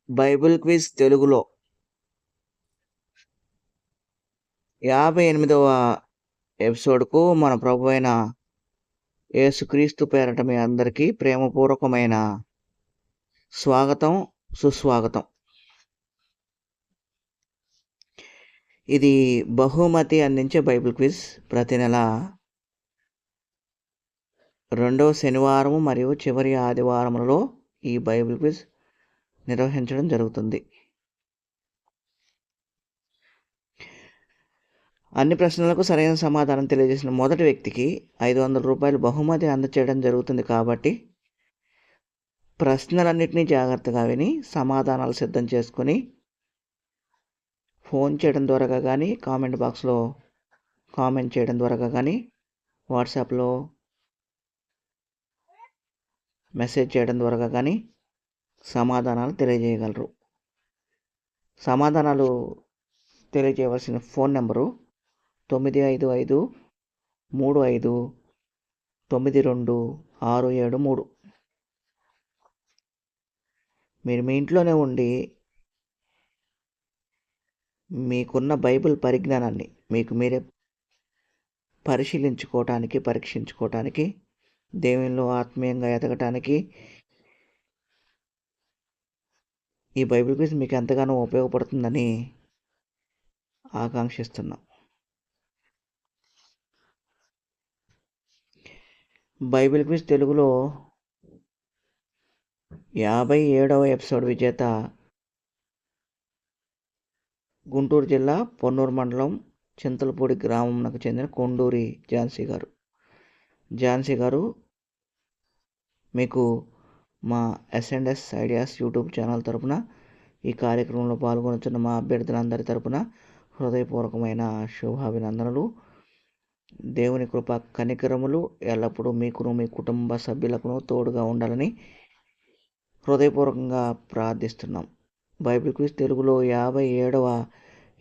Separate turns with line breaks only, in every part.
Bible quiz తెలుగులో 58వ ఎపిసోడ్‌కు మన ప్రభువైన యేసుక్రీస్తు పేరట మీ అందరికీ ప్రేమపూర్వకమైన స్వాగతం, సుస్వాగతం. ఇది బహుమతి అందించే బైబిల్ క్విజ్. ప్రతి నెల రెండవ శనివారం మరియు చివరి ఆదివారములలో ఈ బైబిల్ క్విజ్ నిర్వహించడం జరుగుతుంది. అన్ని ప్రశ్నలకు సరైన సమాధానం తెలియజేసిన మొదటి వ్యక్తికి 500 రూపాయలు బహుమతి అందచేయడం జరుగుతుంది. కాబట్టి ప్రశ్నలన్నింటినీ జాగ్రత్తగా విని సమాధానాలు సిద్ధం చేసుకొని ఫోన్ చేయడం ద్వారా కానీ, కామెంట్ బాక్స్లో కామెంట్ చేయడం ద్వారా కానీ, వాట్సాప్లో మెసేజ్ చేయడం ద్వారా కానీ సమాధానాలు తెలియజేయగలరు. సమాధానాలు తెలియజేయవలసిన ఫోన్ నెంబరు 95359267 మీరు మీ ఇంట్లోనే ఉండి మీకున్న బైబిల్ పరిజ్ఞానాన్ని మీకు మీరే పరిశీలించుకోవటానికి, పరీక్షించుకోవటానికి, దేవునిలో ఆత్మీయంగా ఎదగటానికి ఈ బైబిల్ క్విజ్ మీకు ఎంతగానో ఉపయోగపడుతుందని ఆకాంక్షిస్తున్నాం. బైబిల్ క్విజ్ తెలుగులో 57వ ఎపిసోడ్ విజేత గుంటూరు జిల్లా పొన్నూరు మండలం చింతలపూడి గ్రామంకు చెందిన కొండూరి ఝాన్సీ గారు. ఝాన్సీ గారు మీకు మా S&S ఐడియాస్ యూట్యూబ్ ఛానల్ తరపున ఈ కార్యక్రమంలో పాల్గొనుతున్న మా అభ్యర్థులందరి తరపున హృదయపూర్వకమైన శుభాభినందనలు. దేవుని కృప కనికరములు ఎల్లప్పుడూ మీకును మీ కుటుంబ సభ్యులకును తోడుగా ఉండాలని హృదయపూర్వకంగా ప్రార్థిస్తున్నాం. బైబిల్ క్విజ్ తెలుగులో 57వ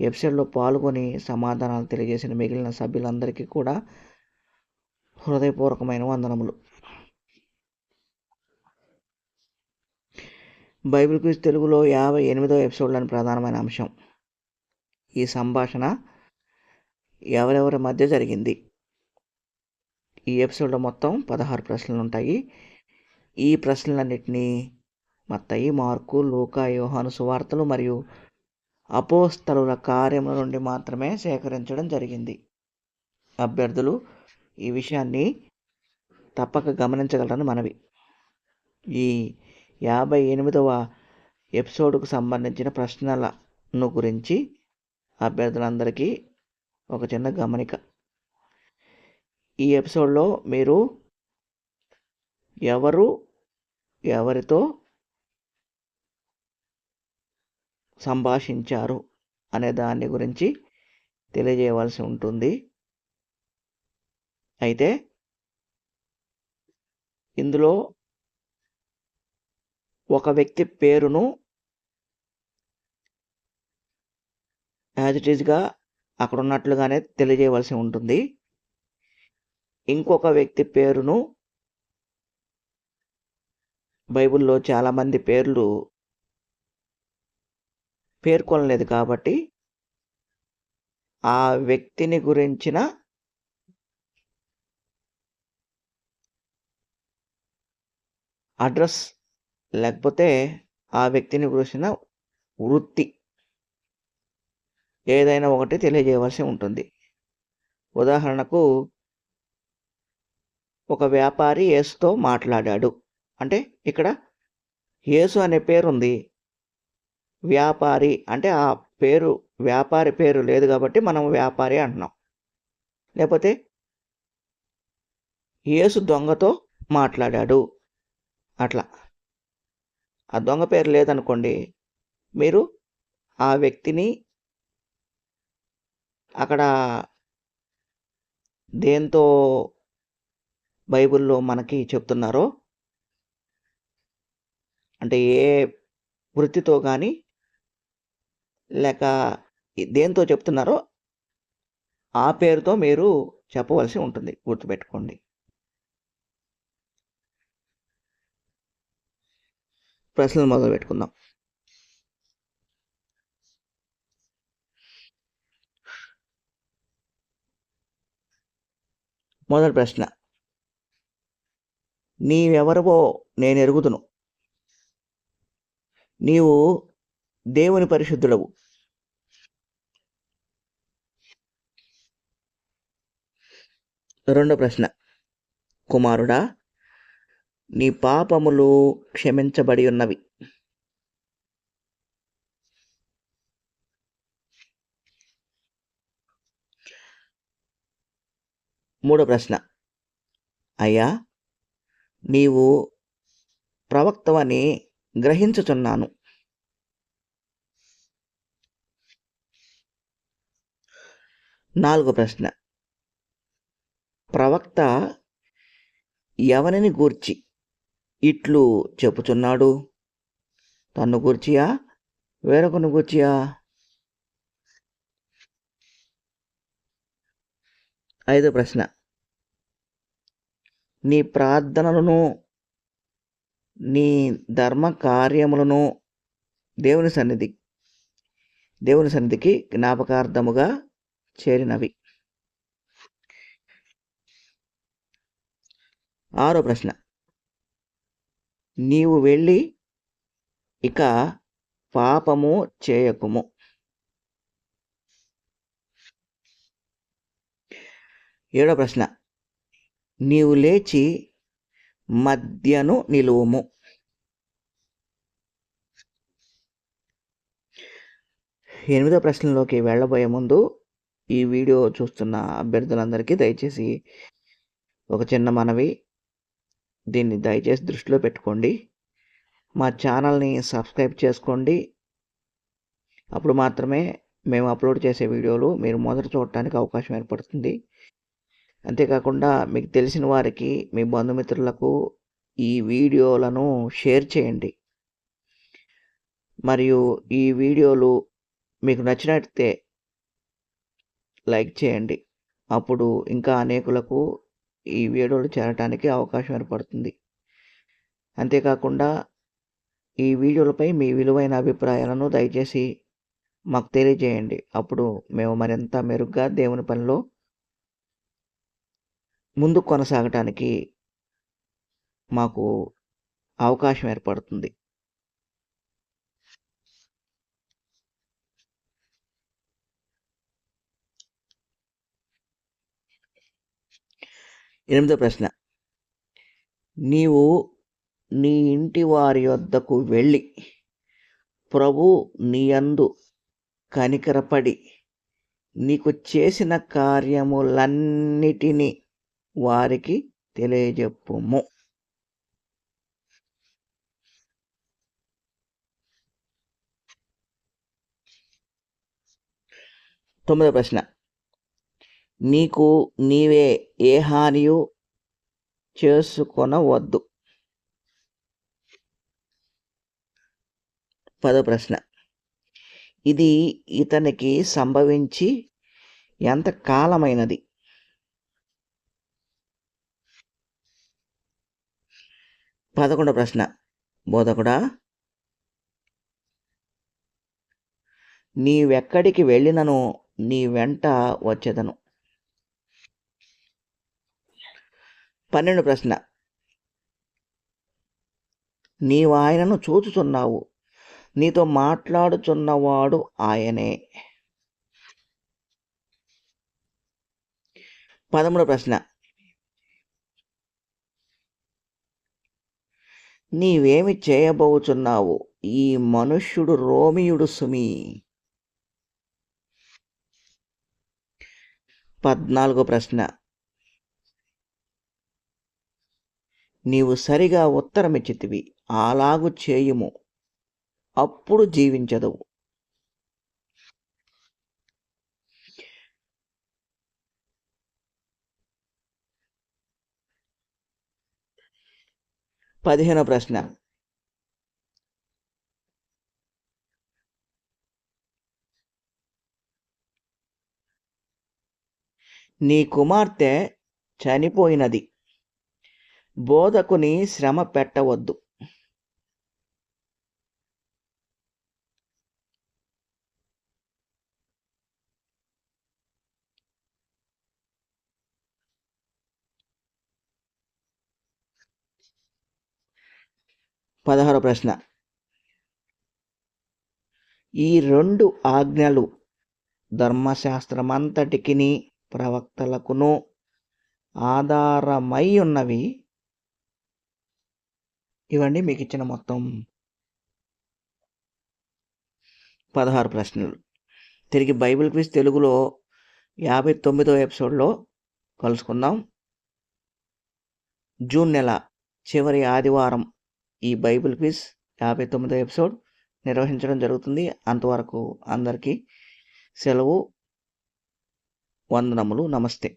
ఎపిసోడ్లో పాల్గొని సమాధానాలు తెలియజేసిన మిగిలిన సభ్యులందరికీ కూడా హృదయపూర్వకమైన వందనములు. బైబిల్ క్విజ్ తెలుగులో 58వ ఎపిసోడ్లోని ప్రధానమైన అంశం ఈ సంభాషణ ఎవరెవరి మధ్య జరిగింది. ఈ ఎపిసోడ్లో మొత్తం 16 ప్రశ్నలు ఉంటాయి. ఈ ప్రశ్నలన్నింటినీ మత్తయి, మార్కు, లూకా, యోహాను సువార్తలు మరియు అపోస్తలుల కార్యముల నుండి మాత్రమే సేకరించడం జరిగింది. అభ్యర్థులు ఈ విషయాన్ని తప్పక గమనించగలరని మనవి. ఈ 58వ ఎపిసోడ్కు సంబంధించిన ప్రశ్నలను గురించి అభ్యర్థులందరికీ ఒక చిన్న గమనిక. ఈ ఎపిసోడ్లో మీరు ఎవరితో సంభాషించారు అనే దాని గురించి తెలియజేయవలసి ఉంటుంది. అయితే ఇందులో ఒక వ్యక్తి పేరును యాజ్ ఇట్ ఈజ్గా అక్కడ ఉన్నట్లుగానే తెలియజేయవలసి ఉంటుంది. ఇంకొక వ్యక్తి పేరును బైబిల్లో చాలామంది పేర్లు పేర్కొనలేదు కాబట్టి ఆ వ్యక్తిని గురించిన అడ్రస్ లేకపోతే ఆ వ్యక్తిని గురించిన వృత్తి ఏదైనా ఒకటి తెలియజేయవలసి ఉంటుంది. ఉదాహరణకు ఒక వ్యాపారి యేసుతో మాట్లాడాడు అంటే ఇక్కడ యేసు అనే పేరు ఉంది. వ్యాపారి అంటే ఆ పేరు వ్యాపారి పేరు లేదు కాబట్టి మనం వ్యాపారి అంటున్నాం. లేకపోతే యేసు దొంగతో మాట్లాడాడు అట్లా ఆ దొంగ పేరు లేదనుకోండి, మీరు ఆ వ్యక్తిని అక్కడ దేంతో బైబిల్లో మనకి చెప్తున్నారో అంటే ఏ వృత్తితో కానీ లేక దేంతో చెప్తున్నారో ఆ పేరుతో మీరు చెప్పవలసి ఉంటుంది. గుర్తుపెట్టుకోండి. ప్రశ్నలు మొదలు పెట్టుకుందాం. మొదటి ప్రశ్న, నీవెవరవో నేనెరుగుదును. నీవు దేవుని పరిశుద్ధుడవు. రెండో ప్రశ్న, కుమారుడా, నీ పాపములు క్షమించబడి ఉన్నవి. మూడో ప్రశ్న, అయ్యా, నీవు ప్రవక్తవని గ్రహించుచున్నాను. నాలుగో ప్రశ్న, ప్రవక్త ఎవరిని గూర్చి ఇట్లు చెప్పుచున్నాడు? తన్ను గూర్చియా, వేరొకరిని గూర్చియా? ఐదో ప్రశ్న, నీ ప్రార్థనలను నీ ధర్మ కార్యములను దేవుని సన్నిధికి జ్ఞాపకార్థముగా చేరినవి. ఆరో ప్రశ్న, నీవు వెళ్ళి ఇక పాపము చేయకుము. ఏడో ప్రశ్న, నీవు లేచి మధ్యను నిలువుము. ఎనిమిదో ప్రశ్నలోకి వెళ్ళబోయే ముందు ఈ వీడియో చూస్తున్న అభ్యర్థులందరికీ దయచేసి ఒక చిన్న మనవి, దీన్ని దయచేసి దృష్టిలో పెట్టుకోండి. మా ఛానల్ని సబ్స్క్రైబ్ చేసుకోండి. అప్పుడు మాత్రమే మేము అప్లోడ్ చేసే వీడియోలు మీరు మొదట చూడటానికి అవకాశం ఏర్పడుతుంది. అంతేకాకుండా మీకు తెలిసిన వారికి, మీ బంధుమిత్రులకు ఈ వీడియోలను షేర్ చేయండి. మరియు ఈ వీడియోలు మీకు నచ్చినట్లయితే లైక్ చేయండి. అప్పుడు ఇంకా అనేకులకు ఈ వీడియోలు చేరటానికి అవకాశం ఏర్పడుతుంది. అంతేకాకుండా ఈ వీడియోలపై మీ విలువైన అభిప్రాయాలను దయచేసి మాకు తెలియజేయండి. అప్పుడు మేము మరింత మెరుగ్గా దేవుని పనిలో ముందుకు కొనసాగటానికి మాకు అవకాశం ఏర్పడుతుంది. ఎనిమిదో ప్రశ్న, నీవు నీ ఇంటి వారి వద్దకు వెళ్ళి ప్రభు నీయందు కనికరపడి నీకు చేసిన కార్యములన్నిటినీ వారికి తెలియజెప్పుము. తొమ్మిదో ప్రశ్న, నీకు నీవే ఏ హానియు చేసుకొనవద్దు. పదో ప్రశ్న, ఇది ఇతనికి సంభవించి ఎంత కాలమైనది? 11వ ప్రశ్న, బోధకుడా, నీవెక్కడికి వెళ్ళినను నీ వెంట వచ్చెదను. 12వ ప్రశ్న, నీవు ఆయనను చూచుచున్నావు, నీతో మాట్లాడుచున్నవాడు ఆయనే. 13వ ప్రశ్న, నీవేమి చేయబోచున్నావు? ఈ మనుష్యుడు రోమియుడు సుమి. 14వ ప్రశ్న, నీవు సరిగా ఉత్తరమిచ్చితివి, అలాగు చేయుము, అప్పుడు జీవించదవు. 15వ ప్రశ్న, నీ కుమార్తె చనిపోయినది, బోధకుని శ్రమ పెట్టవద్దు. 16వ ప్రశ్న. ఈ 2 ఆజ్ఞలు ధర్మశాస్త్రమంతటికిని ప్రవక్తలకును ఆధారమై ఉన్నవి. ఇవండి మీకు ఇచ్చిన మొత్తం 16 ప్రశ్నలు. తిరిగి బైబిల్ క్విజ్ తెలుగులో 59వ ఎపిసోడ్లో కలుసుకుందాం. జూన్ నెల చివరి ఆదివారం ఈ బైబిల్ క్విజ్ 59వ ఎపిసోడ్ నిర్వహించడం జరుగుతుంది. అంతవరకు అందరికీ సెలవు. వందనములు. నమస్తే.